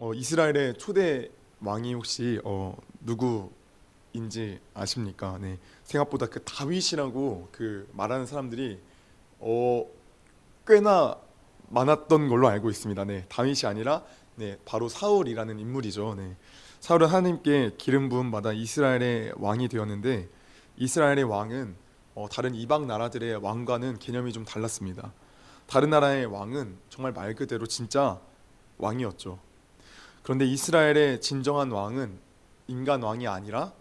이스라엘의 초대 왕이 혹시 누구인지 아십니까? 네. 생각보다 그 다윗이라고 그 말하는 사람들이 어, 꽤나 많았던 걸로 알고 있습니다. 네. 다윗이 아니라 네, 바로 사울이라는 인물이죠. 네. 사울은 하나님께 기름 부음 받아 이스라엘의 왕이 되었는데 이스라엘의 왕은 다른 이방 나라들의 왕과는 개념이 좀 달랐습니다. 다른 나라의 왕은 정말 말 그대로 진짜 왕이었죠. 그런데 이스라엘의 진정한 왕은 인간 왕이 아니라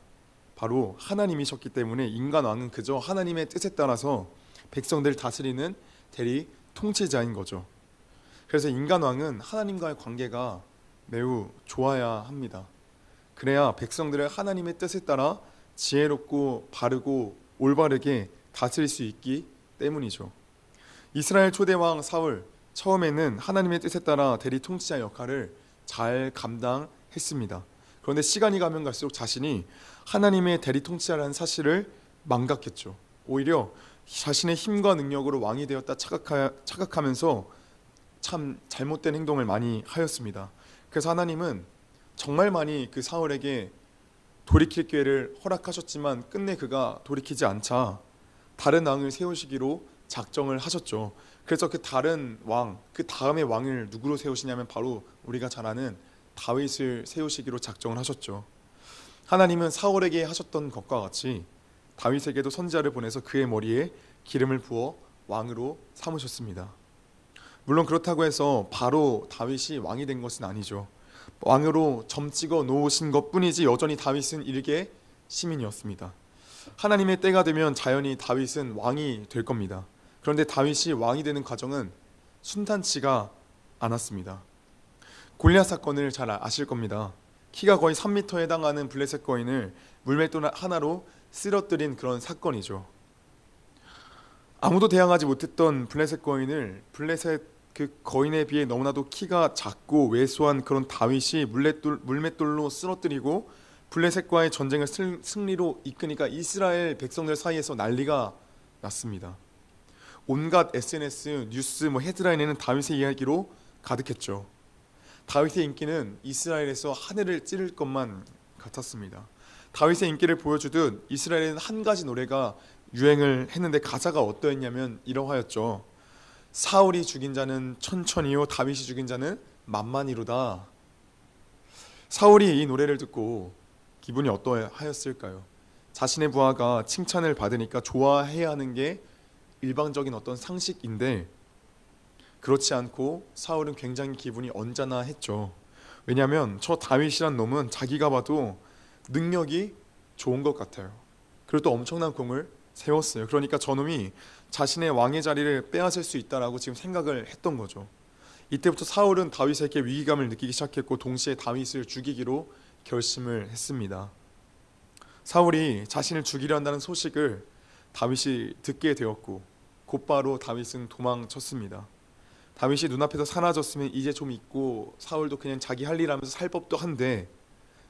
바로 하나님이셨기 때문에 인간 왕은 그저 하나님의 뜻에 따라서 백성들을 다스리는 대리 통치자인 거죠. 그래서 인간 왕은 하나님과의 관계가 매우 좋아야 합니다. 그래야 백성들을 하나님의 뜻에 따라 지혜롭고 바르고 올바르게 다스릴 수 있기 때문이죠. 이스라엘 초대왕 사울, 처음에는 하나님의 뜻에 따라 대리 통치자 역할을 잘 감당했습니다. 그런데 시간이 가면 갈수록 자신이 하나님의 대리 통치자라는 사실을 망각했죠. 오히려 자신의 힘과 능력으로 왕이 되었다 착각하면서 참 잘못된 행동을 많이 하였습니다. 그래서 하나님은 정말 많이 그 사울에게 돌이킬 기회를 허락하셨지만 끝내 그가 돌이키지 않자 다른 왕을 세우시기로 작정을 하셨죠. 그래서 그 다른 왕, 그 다음의 왕을 누구로 세우시냐면 바로 우리가 잘 아는 다윗을 세우시기로 작정을 하셨죠. 하나님은 사울에게 하셨던 것과 같이 다윗에게도 선지자를 보내서 그의 머리에 기름을 부어 왕으로 삼으셨습니다. 물론 그렇다고 해서 바로 다윗이 왕이 된 것은 아니죠. 왕으로 점 찍어 놓으신 것뿐이지 여전히 다윗은 일개 시민이었습니다. 하나님의 때가 되면 자연히 다윗은 왕이 될 겁니다. 그런데 다윗이 왕이 되는 과정은 순탄치가 않았습니다. 골리앗 사건을 잘 아실 겁니다. 키가 거의 3m에 해당하는 블레셋 거인을 물맷돌 하나로 쓰러뜨린 그런 사건이죠. 아무도 대항하지 못했던 블레셋 거인을 블레셋 그 거인에 비해 너무나도 키가 작고 왜소한 그런 다윗이 물맷돌로 쓰러뜨리고 블레셋과의 전쟁을 승리로 이끄니까 이스라엘 백성들 사이에서 난리가 났습니다. 온갖 SNS, 뉴스, 헤드라인에는 다윗의 이야기로 가득했죠. 다윗의 인기는 이스라엘에서 하늘을 찌를 것만 같았습니다. 다윗의 인기를 보여주듯 이스라엘에는 한 가지 노래가 유행을 했는데 가사가 어떠했냐면 이러하였죠. 사울이 죽인 자는 천천히요 다윗이 죽인 자는 만만히로다. 사울이 이 노래를 듣고 기분이 어떠하였을까요? 자신의 부하가 칭찬을 받으니까 좋아해야 하는 게 일반적인 어떤 상식인데 그렇지 않고 사울은 굉장히 기분이 언짢아했죠. 왜냐하면 저 다윗이란 놈은 자기가 봐도 능력이 좋은 것 같아요. 그리고 또 엄청난 공을 세웠어요. 그러니까 저놈이 자신의 왕의 자리를 빼앗을 수 있다라고 지금 생각을 했던 거죠. 이때부터 사울은 다윗에게 위기감을 느끼기 시작했고 동시에 다윗을 죽이기로 결심을 했습니다. 사울이 자신을 죽이려 한다는 소식을 다윗이 듣게 되었고 곧바로 다윗은 도망쳤습니다. 다윗이 눈앞에서 사라졌으면 이제 좀 잊고 사울도 그냥 자기 할 일 하면서 살 법도 한데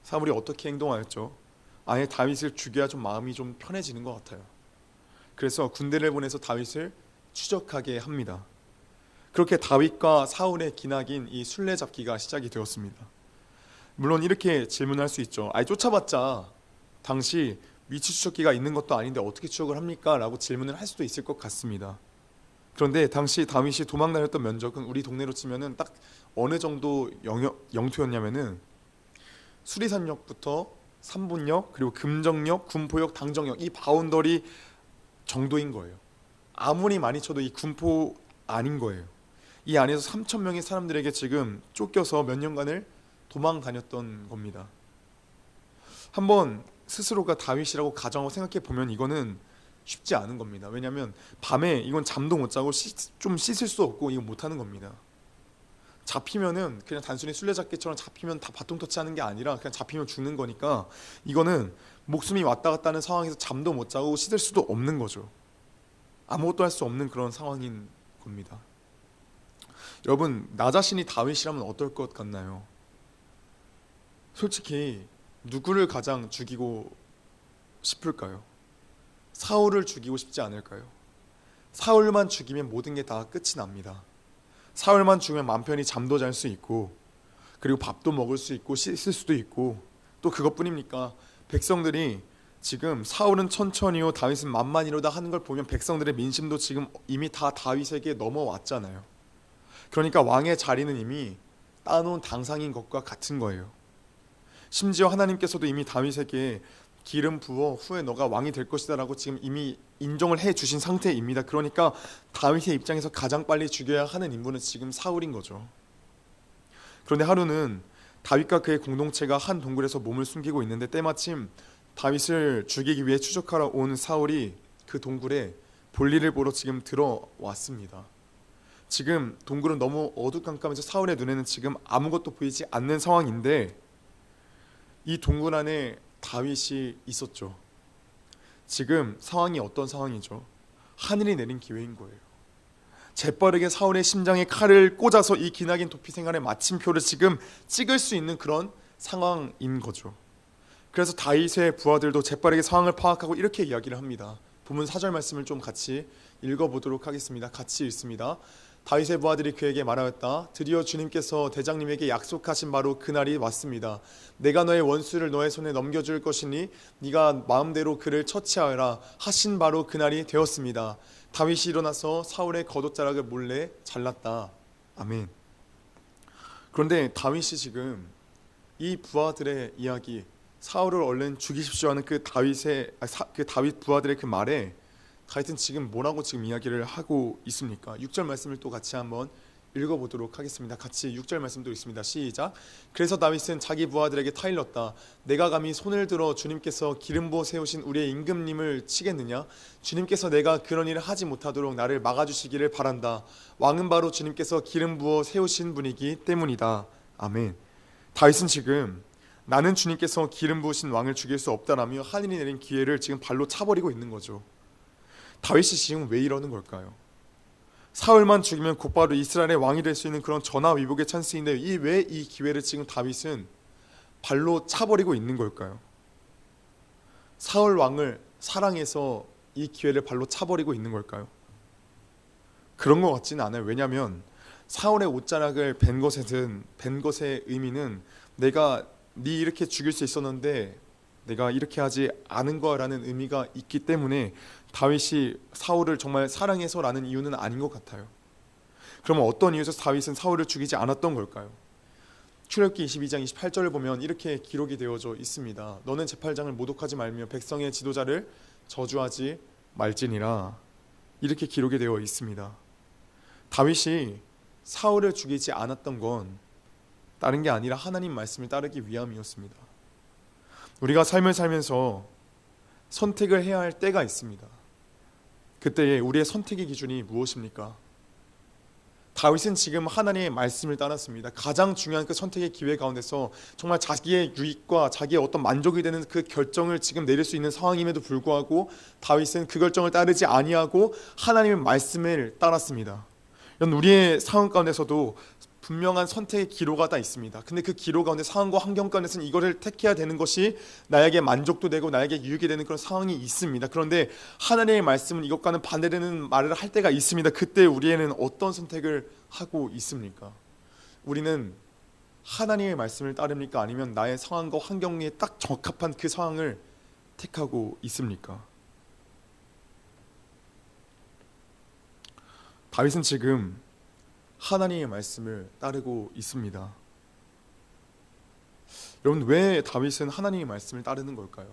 사울이 어떻게 행동하였죠? 아예 다윗을 죽여야 좀 마음이 좀 편해지는 것 같아요. 그래서 군대를 보내서 다윗을 추적하게 합니다. 그렇게 다윗과 사울의 기나긴 이 술래잡기가 시작이 되었습니다. 물론 이렇게 질문할 수 있죠. 아예 쫓아봤자 당시 위치 추적기가 있는 것도 아닌데 어떻게 추적을 합니까? 라고 질문을 할 수도 있을 것 같습니다. 그런데 당시 다윗이 도망 다녔던 면적은 우리 동네로 치면은 딱 어느 정도 영토였냐면은 수리산역부터 삼분역 그리고 금정역, 군포역, 당정역 이 바운더리 정도인 거예요. 아무리 많이 쳐도 이 군포 아닌 거예요. 이 안에서 3천 명의 사람들에게 지금 쫓겨서 몇 년간을 도망 다녔던 겁니다. 한번 스스로가 다윗이라고 가정하고 생각해 보면 이거는 쉽지 않은 겁니다. 왜냐하면 밤에 이건 잠도 못 자고 좀 씻을 수 없고 이거 못 하는 겁니다. 잡히면은 그냥 단순히 술래잡기처럼 잡히면 다 바통 터치하는 게 아니라 그냥 잡히면 죽는 거니까 이거는 목숨이 왔다 갔다 하는 상황에서 잠도 못 자고 씻을 수도 없는 거죠. 아무것도 할 수 없는 그런 상황인 겁니다. 여러분, 나 자신이 다윗이라면 어떨 것 같나요? 솔직히 누구를 가장 죽이고 싶을까요? 사울을 죽이고 싶지 않을까요? 사울만 죽이면 모든 게 다 끝이 납니다. 사울만 죽으면 맘 편히 잠도 잘 수 있고 그리고 밥도 먹을 수 있고 씻을 수도 있고 또 그것뿐입니까? 백성들이 지금 사울은 천천히요 다윗은 만만히로다 하는 걸 보면 백성들의 민심도 지금 이미 다 다윗에게 넘어왔잖아요. 그러니까 왕의 자리는 이미 따놓은 당상인 것과 같은 거예요. 심지어 하나님께서도 이미 다윗에게 기름 부어 후에 너가 왕이 될 것이다 라고 지금 이미 인정을 해 주신 상태입니다. 그러니까 다윗의 입장에서 가장 빨리 죽여야 하는 인물은 지금 사울인 거죠. 그런데 하루는 다윗과 그의 공동체가 한 동굴에서 몸을 숨기고 있는데 때마침 다윗을 죽이기 위해 추적하러 온 사울이 그 동굴에 볼일을 보러 지금 들어왔습니다. 지금 동굴은 너무 어두컴컴해서 사울의 눈에는 지금 아무것도 보이지 않는 상황인데 이 동굴 안에 다윗이 있었죠. 지금 상황이 어떤 상황이죠? 하늘이 내린 기회인 거예요. 재빠르게 사울의 심장에 칼을 꽂아서 이 기나긴 도피 생활의 마침표를 지금 찍을 수 있는 그런 상황인 거죠. 그래서 다윗의 부하들도 재빠르게 상황을 파악하고 이렇게 이야기를 합니다. 본문 4절 말씀을 좀 같이 읽어보도록 하겠습니다. 같이 읽습니다. 다윗의 부하들이 그에게 말하였다. 드디어 주님께서 대장님에게 약속하신 바로 그날이 왔습니다. 내가 너의 원수를 너의 손에 넘겨줄 것이니 네가 마음대로 그를 처치하여라 하신 바로 그날이 되었습니다. 다윗이 일어나서 사울의 겉옷자락을 몰래 잘랐다. 아멘. 그런데 다윗이 지금 이 부하들의 이야기, 사울을 얼른 죽이십시오 하는 그 다윗 부하들의 그 말에 다윗은 지금 뭐라고 지금 이야기를 하고 있습니까? 6절 말씀을 또 같이 한번 읽어보도록 하겠습니다. 같이 6절 말씀도 있습니다. 시작. 그래서 다윗은 자기 부하들에게 타일렀다. 내가 감히 손을 들어 주님께서 기름 부어 세우신 우리의 임금님을 치겠느냐? 주님께서 내가 그런 일을 하지 못하도록 나를 막아주시기를 바란다. 왕은 바로 주님께서 기름 부어 세우신 분이기 때문이다. 아멘. 다윗은 지금 나는 주님께서 기름 부으신 왕을 죽일 수 없다라며 하늘이 내린 기회를 지금 발로 차버리고 있는 거죠. 다윗이 지금 왜 이러는 걸까요? 사울만 죽이면 곧바로 이스라엘의 왕이 될 수 있는 그런 전화위복의 찬스인데 왜 이 기회를 지금 다윗은 발로 차버리고 있는 걸까요? 사울 왕을 사랑해서 이 기회를 발로 차버리고 있는 걸까요? 그런 것 같지는 않아요. 왜냐하면 사울의 옷자락을 벤 것의 의미는 내가 네 이렇게 죽일 수 있었는데 내가 이렇게 하지 않은 거라는 의미가 있기 때문에 다윗이 사울을 정말 사랑해서라는 이유는 아닌 것 같아요. 그러면 어떤 이유에서 다윗은 사울을 죽이지 않았던 걸까요? 출애굽기 22장 28절을 보면 이렇게 기록이 되어져 있습니다. 너는 제팔장을 모독하지 말며 백성의 지도자를 저주하지 말지니라. 이렇게 기록이 되어 있습니다. 다윗이 사울을 죽이지 않았던 건 다른 게 아니라 하나님 말씀을 따르기 위함이었습니다. 우리가 삶을 살면서 선택을 해야 할 때가 있습니다. 그때에 우리의 선택의 기준이 무엇입니까? 다윗은 지금 하나님의 말씀을 따랐습니다. 가장 중요한 그 선택의 기회 가운데서 정말 자기의 유익과 자기의 어떤 만족이 되는 그 결정을 지금 내릴 수 있는 상황임에도 불구하고 다윗은 그 결정을 따르지 아니하고 하나님의 말씀을 따랐습니다. 이런 우리의 상황 가운데서도 분명한 선택의 기로가 다 있습니다. 근데 그 기로 가운데 상황과 환경 가운데서는 이거를 택해야 되는 것이 나에게 만족도 되고 나에게 유익이 되는 그런 상황이 있습니다. 그런데 하나님의 말씀은 이것과는 반대되는 말을 할 때가 있습니다. 그때 우리에는 어떤 선택을 하고 있습니까? 우리는 하나님의 말씀을 따릅니까? 아니면 나의 상황과 환경에 딱 적합한 그 상황을 택하고 있습니까? 다윗은 지금 하나님의 말씀을 따르고 있습니다. 여러분, 왜 다윗은 하나님의 말씀을 따르는 걸까요?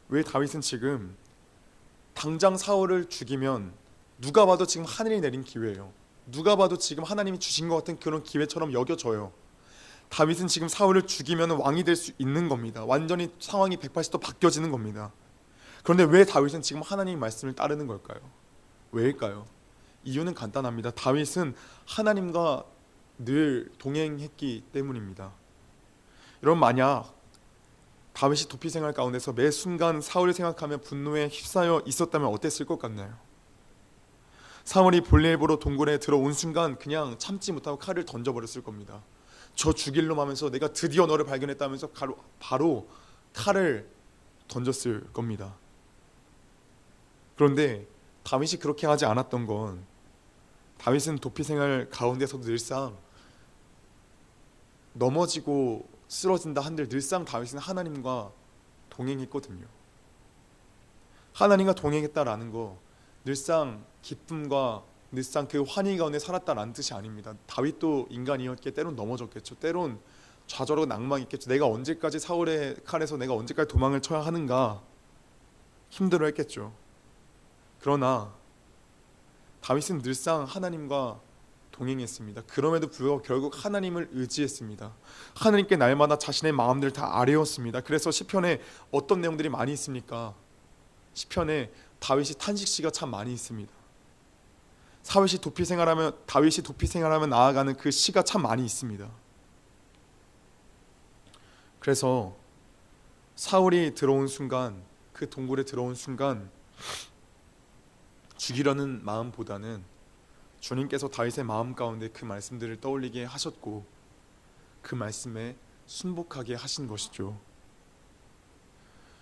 왜 다윗은 지금 당장 사울을 죽이면 누가 봐도 지금 하늘이 내린 기회예요. 누가 봐도 지금 하나님이 주신 것 같은 그런 기회처럼 여겨져요. 다윗은 지금 사울을 죽이면 왕이 될 수 있는 겁니다. 완전히 상황이 180도 바뀌어지는 겁니다. 그런데 왜 다윗은 지금 하나님의 말씀을 따르는 걸까요? 왜일까요? 이유는 간단합니다. 다윗은 하나님과 늘 동행했기 때문입니다. 여러분, 만약 다윗이 도피 생활 가운데서 매 순간 사울을 생각하며 분노에 휩싸여 있었다면 어땠을 것 같나요? 사울이 볼일 보러 동굴에 들어온 순간 그냥 참지 못하고 칼을 던져버렸을 겁니다. 저 죽일 놈 하면서 내가 드디어 너를 발견했다면서 바로 칼을 던졌을 겁니다. 그런데 다윗이 그렇게 하지 않았던 건 다윗은 도피 생활 가운데서도 늘상 넘어지고 쓰러진다 한들 늘상 다윗은 하나님과 동행했거든요. 하나님과 동행했다라는 거 늘상 기쁨과 늘상 그 환희 가운데 살았다라는 뜻이 아닙니다. 다윗도 인간이었기에 때론 넘어졌겠죠. 때론 좌절하고 낭망했겠죠. 내가 언제까지 사울의 칼에서 내가 언제까지 도망을 쳐야 하는가 힘들어했겠죠. 그러나 다윗은 늘상 하나님과 동행했습니다. 그럼에도 불구하고 결국 하나님을 의지했습니다. 하나님께 날마다 자신의 마음들을 다 아뢰었습니다. 그래서 시편에 어떤 내용들이 많이 있습니까? 시편에 다윗이 탄식시가 참 많이 있습니다. 다윗이 도피 생활하면 나아가는 그 시가 참 많이 있습니다. 그래서 사울이 들어온 순간, 그 동굴에 들어온 순간 죽이려는 마음보다는 주님께서 다윗의 마음 가운데 그 말씀들을 떠올리게 하셨고 그 말씀에 순복하게 하신 것이죠.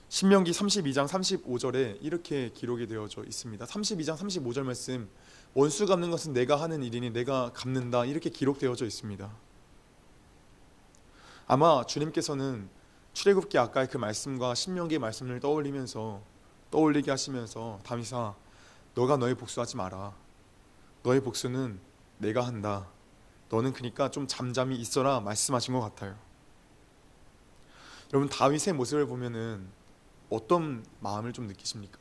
신명기 32장 35절에 이렇게 기록이 되어져 있습니다. 32장 35절 말씀, 원수 갚는 것은 내가 하는 일이니 내가 갚는다, 이렇게 기록되어져 있습니다. 아마 주님께서는 출애굽기 아까의 그 말씀과 신명기의 말씀을 떠올리게 하시면서 다윗아, 너가 너의 복수하지 마라. 너의 복수는 내가 한다. 너는 그러니까 좀 잠잠히 있어라 말씀하신 것 같아요. 여러분, 다윗의 모습을 보면은 어떤 마음을 좀 느끼십니까?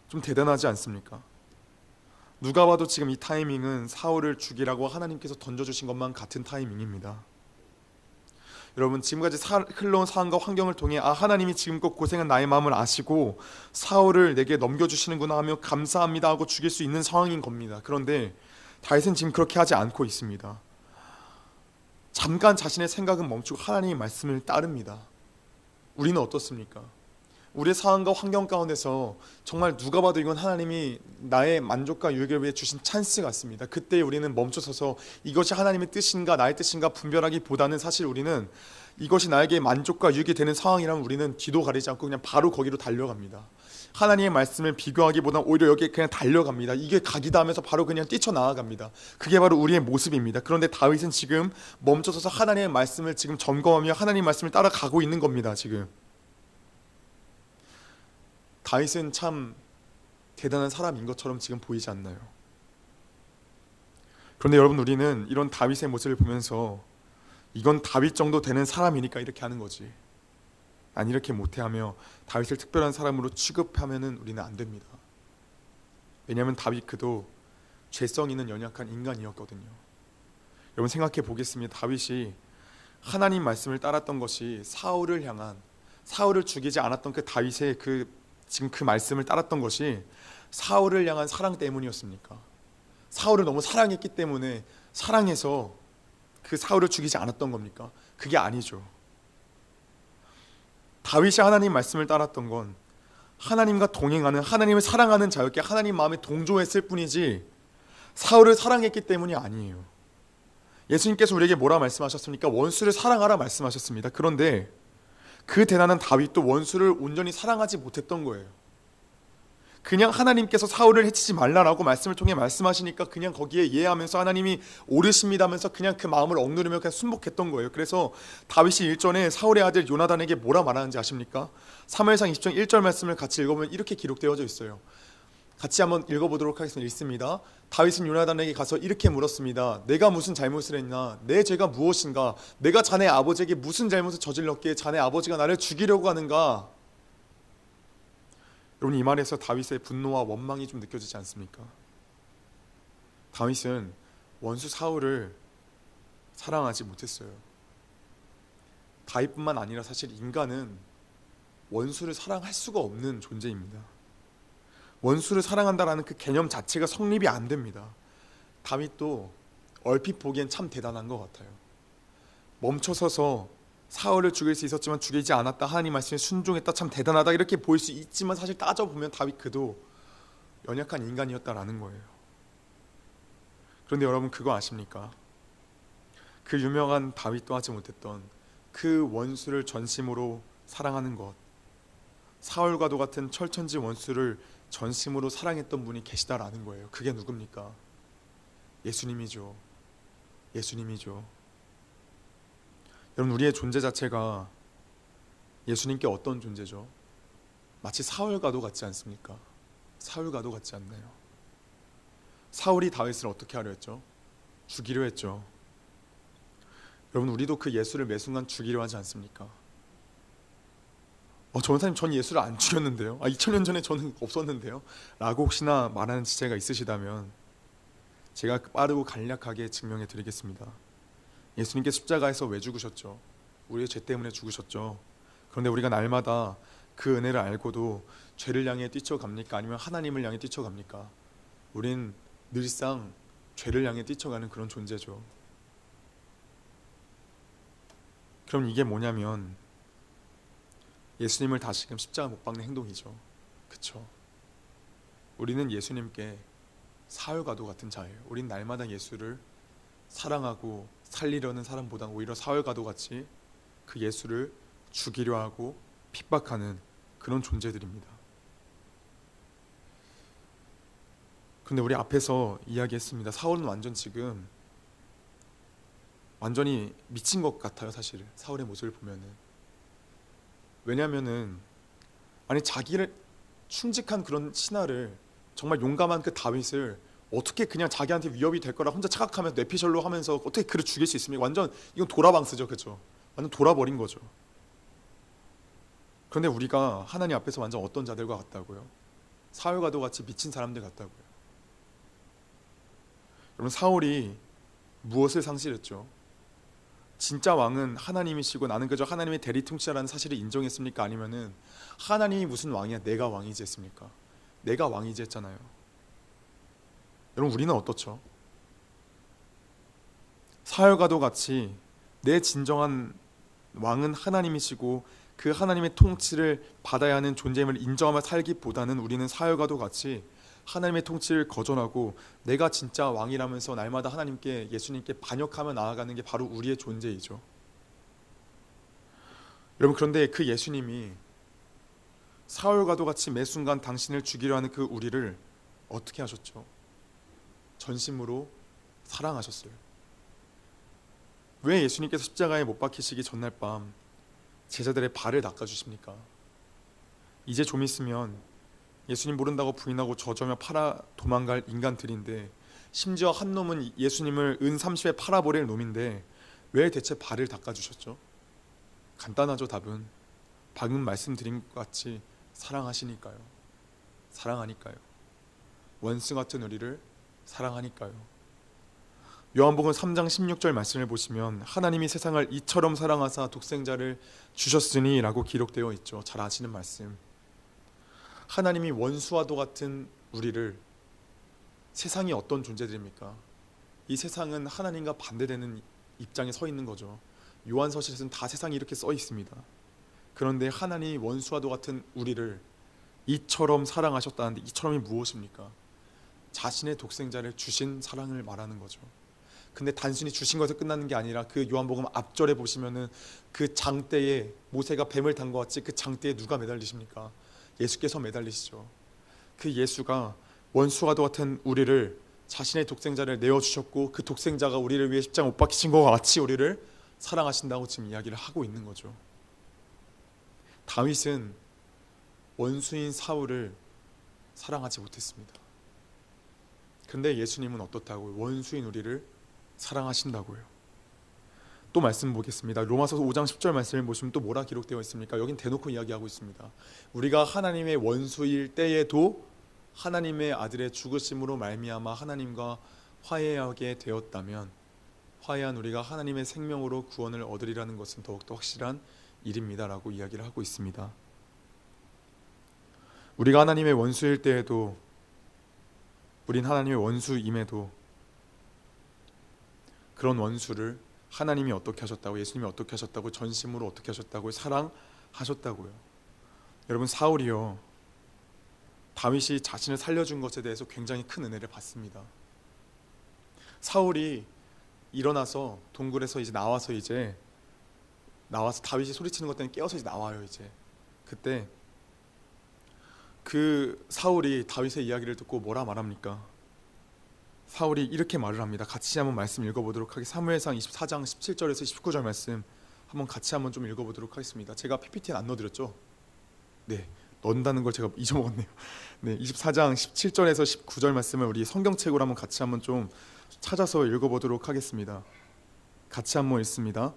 좀 대단하지 않습니까? 누가 봐도 지금 이 타이밍은 사울을 죽이라고 하나님께서 던져주신 것만 같은 타이밍입니다. 여러분, 지금까지 흘러온 상황과 환경을 통해 하나님이 지금껏 고생한 나의 마음을 아시고 사울을 내게 넘겨주시는구나 하며 감사합니다 하고 죽일 수 있는 상황인 겁니다. 그런데 다윗은 지금 그렇게 하지 않고 있습니다. 잠깐 자신의 생각은 멈추고 하나님의 말씀을 따릅니다. 우리는 어떻습니까? 우리의 상황과 환경 가운데서 정말 누가 봐도 이건 하나님이 나의 만족과 유익을 위해 주신 찬스 같습니다. 그때 우리는 멈춰서서 이것이 하나님의 뜻인가 나의 뜻인가 분별하기보다는 사실 우리는 이것이 나에게 만족과 유익이 되는 상황이라면 우리는 뒤도 가리지 않고 그냥 바로 거기로 달려갑니다. 하나님의 말씀을 비교하기보다는 오히려 여기에 그냥 달려갑니다. 이게 각이다 하면서 바로 그냥 뛰쳐나아갑니다. 그게 바로 우리의 모습입니다. 그런데 다윗은 지금 멈춰서서 하나님의 말씀을 지금 점검하며 하나님의 말씀을 따라가고 있는 겁니다. 지금 다윗은 참 대단한 사람인 것처럼 지금 보이지 않나요? 그런데 여러분, 우리는 이런 다윗의 모습을 보면서 이건 다윗 정도 되는 사람이니까 이렇게 하는 거지, 난 이렇게 못해 하며 다윗을 특별한 사람으로 취급하면 우리는 안 됩니다. 왜냐하면 다윗 그도 죄성 있는 연약한 인간이었거든요. 여러분, 생각해 보겠습니다. 다윗이 하나님 말씀을 따랐던 것이 사울을 죽이지 않았던 그 다윗의 지금 그 말씀을 따랐던 것이 사울을 향한 사랑 때문이었습니까? 사울을 너무 사랑했기 때문에 사랑해서 그 사울을 죽이지 않았던 겁니까? 그게 아니죠. 다윗이 하나님 말씀을 따랐던 건 하나님과 동행하는, 하나님을 사랑하는 자였기에 하나님 마음에 동조했을 뿐이지 사울을 사랑했기 때문이 아니에요. 예수님께서 우리에게 뭐라 말씀하셨습니까? 원수를 사랑하라 말씀하셨습니다. 그런데 그 대단한 다윗도 원수를 온전히 사랑하지 못했던 거예요. 그냥 하나님께서 사울을 해치지 말라라고 말씀을 통해 말씀하시니까 그냥 거기에 예하면서 하나님이 옳으십니다 하면서 그냥 그 마음을 억누르며 그냥 순복했던 거예요. 그래서 다윗이 일전에 사울의 아들 요나단에게 뭐라 말하는지 아십니까? 사무엘상 20장 1절 말씀을 같이 읽어보면 이렇게 기록되어져 있어요. 같이 한번 읽어보도록 하겠습니다. 읽습니다. 다윗은 요나단에게 가서 이렇게 물었습니다. 내가 무슨 잘못을 했나? 내 죄가 무엇인가? 내가 자네 아버지에게 무슨 잘못을 저질렀기에 자네 아버지가 나를 죽이려고 하는가? 여러분, 이 말에서 다윗의 분노와 원망이 좀 느껴지지 않습니까? 다윗은 원수 사울을 사랑하지 못했어요. 다윗뿐만 아니라 사실 인간은 원수를 사랑할 수가 없는 존재입니다. 원수를 사랑한다라는 그 개념 자체가 성립이 안 됩니다. 다윗도 얼핏 보기엔 참 대단한 것 같아요. 멈춰서서 사울을 죽일 수 있었지만 죽이지 않았다, 하나님 말씀에 순종했다, 참 대단하다 이렇게 보일 수 있지만 사실 따져보면 다윗 그도 연약한 인간이었다라는 거예요. 그런데 여러분, 그거 아십니까? 그 유명한 다윗도 하지 못했던 그 원수를 전심으로 사랑하는 것, 사울과도 같은 철천지 원수를 전심으로 사랑했던 분이 계시다라는 거예요. 그게 누굽니까? 예수님이죠. 예수님이죠. 여러분, 우리의 존재 자체가 예수님께 어떤 존재죠? 마치 사울과도 같지 않습니까? 사울과도 같지 않나요? 사울이 다윗을 어떻게 하려 했죠? 죽이려 했죠. 여러분, 우리도 그 예수를 매 순간 죽이려 하지 않습니까? 전사님, 전 예수를 안 죽였는데요. 2000년 전에 저는 없었는데요. 라고 혹시나 말하는 지체가 있으시다면 제가 빠르고 간략하게 증명해 드리겠습니다. 예수님께 십자가에서 왜 죽으셨죠? 우리의 죄 때문에 죽으셨죠. 그런데 우리가 날마다 그 은혜를 알고도 죄를 향해 뛰쳐갑니까? 아니면 하나님을 향해 뛰쳐갑니까? 우린 늘상 죄를 향해 뛰쳐가는 그런 존재죠. 그럼 이게 뭐냐면 예수님을 다시금 십자가 못 박는 행동이죠. 그쵸? 우리는 예수님께 사울과도 같은 자예요. 우린 날마다 예수를 사랑하고 살리려는 사람보다 오히려 사울과도 같이 그 예수를 죽이려 하고 핍박하는 그런 존재들입니다. 근데 우리 앞에서 이야기했습니다. 사울은 완전히 미친 것 같아요. 사실 사울의 모습을 보면은. 왜냐하면은 자기를 충직한 그런 신하를, 정말 용감한 그 다윗을 어떻게 그냥 자기한테 위협이 될 거라 혼자 착각하면서 뇌피셜로 하면서 어떻게 그를 죽일 수 있습니까? 완전 이건 도라방스죠. 그렇죠? 완전 돌아버린 거죠. 그런데 우리가 하나님 앞에서 완전 어떤 자들과 같다고요? 사울과도 같이 미친 사람들 같다고요. 여러분, 사울이 무엇을 상실했죠? 진짜 왕은 하나님이시고 나는 그저 하나님의 대리통치자라는 사실을 인정했습니까? 아니면은 하나님이 무슨 왕이야, 내가 왕이지 했습니까? 내가 왕이지 했잖아요. 여러분, 우리는 어떻죠? 사울과도 같이 내 진정한 왕은 하나님이시고 그 하나님의 통치를 받아야 하는 존재임을 인정하며 살기보다는 우리는 사울과도 같이 하나님의 통치를 거절하고 내가 진짜 왕이라면서 날마다 하나님께, 예수님께 반역하며 나아가는 게 바로 우리의 존재이죠. 여러분, 그런데 그 예수님이 사울과도 같이 매 순간 당신을 죽이려 하는 그 우리를 어떻게 하셨죠? 전심으로 사랑하셨어요. 왜 예수님께서 십자가에 못 박히시기 전날 밤 제자들의 발을 닦아주십니까? 이제 좀 있으면 예수님 모른다고 부인하고 저주하며 팔아 도망갈 인간들인데, 심지어 한 놈은 예수님을 은 30에 팔아버릴 놈인데 왜 대체 발을 닦아주셨죠? 간단하죠. 답은 방금 말씀드린 것 같이 사랑하시니까요. 사랑하니까요. 원수 같은 우리를 사랑하니까요. 요한복음 3장 16절 말씀을 보시면 하나님이 세상을 이처럼 사랑하사 독생자를 주셨으니 라고 기록되어 있죠. 잘 아시는 말씀. 하나님이 원수와도 같은 우리를, 세상이 어떤 존재들입니까? 이 세상은 하나님과 반대되는 입장에 서 있는 거죠. 요한서실에서는 다 세상이 이렇게 써 있습니다. 그런데 하나님이 원수와도 같은 우리를 이처럼 사랑하셨다는데, 이처럼이 무엇입니까? 자신의 독생자를 주신 사랑을 말하는 거죠. 근데 단순히 주신 것에서 끝나는 게 아니라 그 요한복음 앞절에 보시면은 그 장대에 모세가 뱀을 탄 것 같이 그 장대에 누가 매달리십니까? 예수께서 매달리시죠. 그 예수가 원수와도 같은 우리를, 자신의 독생자를 내어주셨고 그 독생자가 우리를 위해 십자가 못 박히신 것과 같이 우리를 사랑하신다고 지금 이야기를 하고 있는 거죠. 다윗은 원수인 사울을 사랑하지 못했습니다. 근데 예수님은 어떻다고요? 원수인 우리를 사랑하신다고요. 또 말씀 보겠습니다. 로마서 5장 10절 말씀을 보시면 또 뭐라 기록되어 있습니까? 여긴 대놓고 이야기하고 있습니다. 우리가 하나님의 원수일 때에도 하나님의 아들의 죽으심으로 말미암아 하나님과 화해하게 되었다면 화해한 우리가 하나님의 생명으로 구원을 얻으리라는 것은 더욱더 확실한 일입니다 라고 이야기를 하고 있습니다. 우리가 하나님의 원수일 때에도, 우린 하나님의 원수임에도 그런 원수를 하나님이 어떻게 하셨다고, 예수님이 어떻게 하셨다고, 전심으로 어떻게 하셨다고, 사랑하셨다고요. 여러분, 사울이요, 다윗이 자신을 살려준 것에 대해서 굉장히 큰 은혜를 받습니다. 사울이 일어나서 동굴에서 나와서 다윗이 소리치는 것 때문에 깨어서 나와요. 그때 그 사울이 다윗의 이야기를 듣고 뭐라 말합니까? 사울이 이렇게 말을 합니다. 같이 한번 말씀 읽어보도록 하겠습니다. 사무엘상 24장 17절에서 19절 말씀 한번 같이 한번 좀 읽어보도록 하겠습니다. 제가 PPT에 안 넣어드렸죠? 네, 넣는다는 걸 제가 잊어먹었네요. 네, 24장 17절에서 19절 말씀을 우리 성경책으로 한번 같이 한번 좀 찾아서 읽어보도록 하겠습니다. 같이 한번 읽습니다.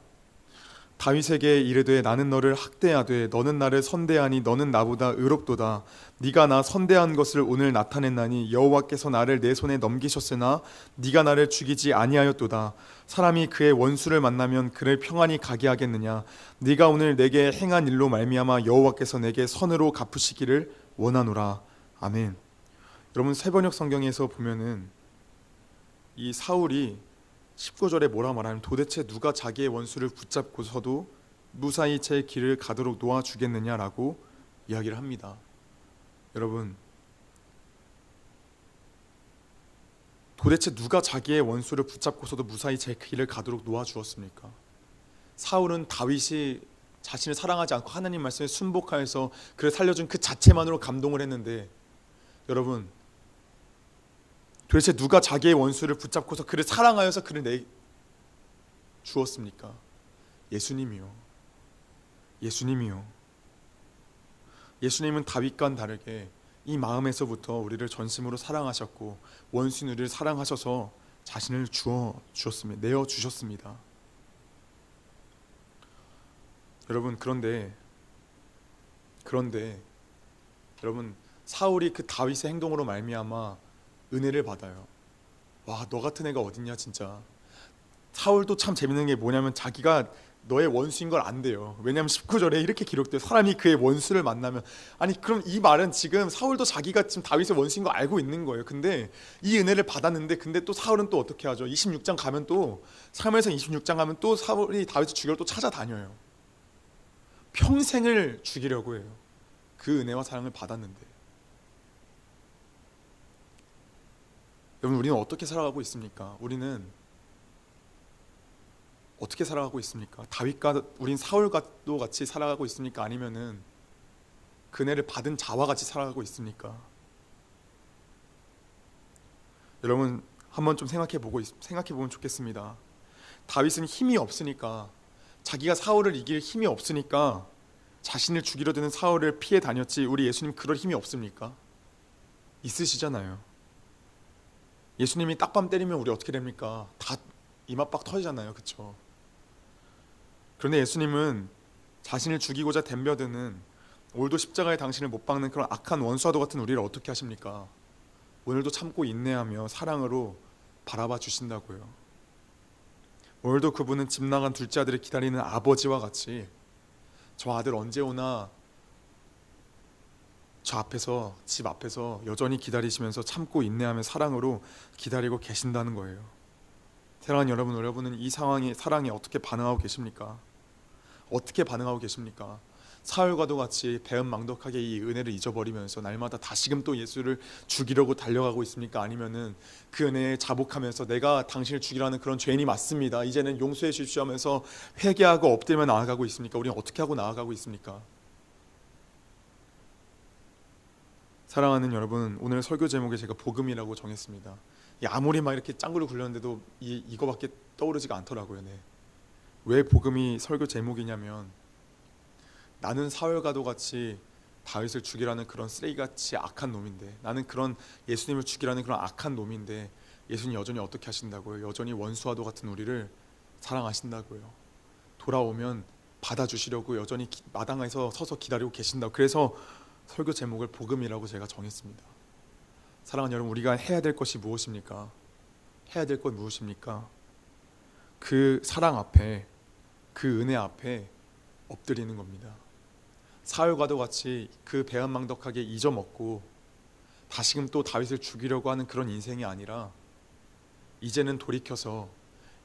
다윗에게 이르되 나는 너를 학대하되 너는 나를 선대하니 너는 나보다 의롭도다. 네가 나 선대한 것을 오늘 나타냈나니 여호와께서 나를 내 손에 넘기셨으나 네가 나를 죽이지 아니하였도다. 사람이 그의 원수를 만나면 그를 평안히 가게 하겠느냐. 네가 오늘 내게 행한 일로 말미암아 여호와께서 내게 선으로 갚으시기를 원하노라. 아멘. 여러분 새번역 성경에서 보면은 이 사울이 19절에 뭐라 말하면 도대체 누가 자기의 원수를 붙잡고서도 무사히 제 길을 가도록 놓아주겠느냐라고 이야기를 합니다. 여러분 도대체 누가 자기의 원수를 붙잡고서도 무사히 제 길을 가도록 놓아주었습니까? 사울은 다윗이 자신을 사랑하지 않고 하나님 말씀에 순복하여서 그를 살려준 그 자체만으로 감동을 했는데 여러분 도대체 누가 자기의 원수를 붙잡고서 그를 사랑하여서 그를 내주었습니까? 예수님이요. 예수님이요. 예수님은 다윗과는 다르게 이 마음에서부터 우리를 전심으로 사랑하셨고 원수인 우리를 사랑하셔서 자신을 주었습니다. 내어주셨습니다. 여러분 그런데 여러분 사울이 그 다윗의 행동으로 말미암아 은혜를 받아요. 와, 너 같은 애가 어딨냐 진짜. 사울도 참 재밌는 게 뭐냐면 자기가 너의 원수인 걸 안대요. 왜냐하면 19절에 이렇게 기록돼요. 사람이 그의 원수를 만나면. 아니 그럼 이 말은 지금 사울도 자기가 지금 다윗의 원수인 거 알고 있는 거예요. 근데 이 은혜를 받았는데 근데 또 사울은 또 어떻게 하죠? 26장 가면 또 사무엘상 26장 가면 또 사울이 다윗을 죽이려 또 찾아다녀요. 평생을 죽이려고 해요. 그 은혜와 사랑을 받았는데. 여러분 우리는 어떻게 살아가고 있습니까? 우리는 어떻게 살아가고 있습니까? 다윗과 우린 사울과도 같이 살아가고 있습니까? 아니면은 그네를 받은 자와 같이 살아가고 있습니까? 여러분 한번 좀 생각해보면 좋겠습니다. 다윗은 힘이 없으니까 자기가 사울을 이길 힘이 없으니까 자신을 죽이려 드는 사울을 피해 다녔지 우리 예수님 그럴 힘이 없습니까? 있으시잖아요. 예수님이 딱밤 때리면 우리 어떻게 됩니까? 다 이마박 터지잖아요. 그렇죠? 그런데 예수님은 자신을 죽이고자 덤벼드는 오늘도 십자가에 당신을 못 박는 그런 악한 원수와도 같은 우리를 어떻게 하십니까? 오늘도 참고 인내하며 사랑으로 바라봐 주신다고요. 오늘도 그분은 집 나간 둘째 아들을 기다리는 아버지와 같이 저 아들 언제 오나 집 앞에서 여전히 기다리시면서 참고 인내하며 사랑으로 기다리고 계신다는 거예요. 사랑하는 여러분은 이 상황에 사랑에 어떻게 반응하고 계십니까? 어떻게 반응하고 계십니까? 사울과도 같이 배은망덕하게 이 은혜를 잊어버리면서 날마다 다시금 또 예수를 죽이려고 달려가고 있습니까? 아니면은 그 은혜에 자복하면서 내가 당신을 죽이라는 그런 죄인이 맞습니다. 이제는 용서해 주십시오 하면서 회개하고 엎드리며 나아가고 있습니까? 우리는 어떻게 하고 나아가고 있습니까? 사랑하는 여러분, 오늘 설교 제목에 제가 복음이라고 정했습니다. 아무리 막 이렇게 짱구를 굴렸는데도 이거밖에 떠오르지가 않더라고요. 네. 왜 복음이 설교 제목이냐면 나는 사울과도 같이 다윗을 죽이라는 그런 쓰레기같이 악한 놈인데 나는 그런 예수님을 죽이라는 그런 악한 놈인데 예수님 여전히 어떻게 하신다고요? 여전히 원수와도 같은 우리를 사랑하신다고요. 돌아오면 받아주시려고 여전히 마당에서 서서 기다리고 계신다고. 그래서 설교 제목을 복음이라고 제가 정했습니다. 사랑하는 여러분, 우리가 해야 될 것이 무엇입니까? 해야 될 것 무엇입니까? 그 사랑 앞에, 그 은혜 앞에 엎드리는 겁니다. 사울과도 같이 그 배은망덕하게 잊어먹고 다시금 또 다윗을 죽이려고 하는 그런 인생이 아니라 이제는 돌이켜서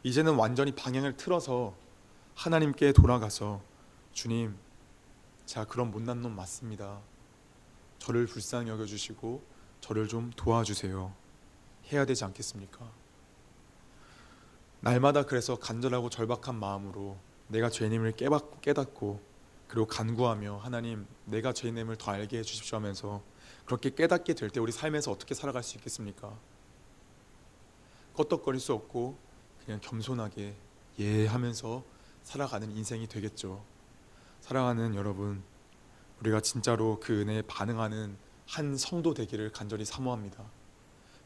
이제는 완전히 방향을 틀어서 하나님께 돌아가서 주님, 제가 그런 못난 놈 맞습니다. 저를 불쌍히 여겨주시고 저를 좀 도와주세요. 해야 되지 않겠습니까? 날마다 그래서 간절하고 절박한 마음으로 내가 죄인임을 깨닫고 그리고 간구하며 하나님 내가 죄인임을 더 알게 해주십시오 하면서 그렇게 깨닫게 될 때 우리 삶에서 어떻게 살아갈 수 있겠습니까? 껐덕거릴 수 없고 그냥 겸손하게 예 하면서 살아가는 인생이 되겠죠. 사랑하는 여러분, 우리가 진짜로 그 은혜에 반응하는 한 성도 되기를 간절히 사모합니다.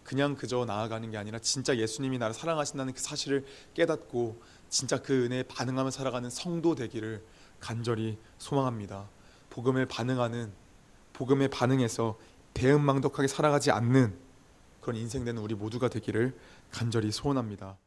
그냥 그저 나아가는 게 아니라 진짜 예수님이 나를 사랑하신다는 그 사실을 깨닫고 진짜 그 은혜에 반응하며 살아가는 성도 되기를 간절히 소망합니다. 복음에 반응하는, 복음에 반응해서 배은망덕하게 살아가지 않는 그런 인생 되는 우리 모두가 되기를 간절히 소원합니다.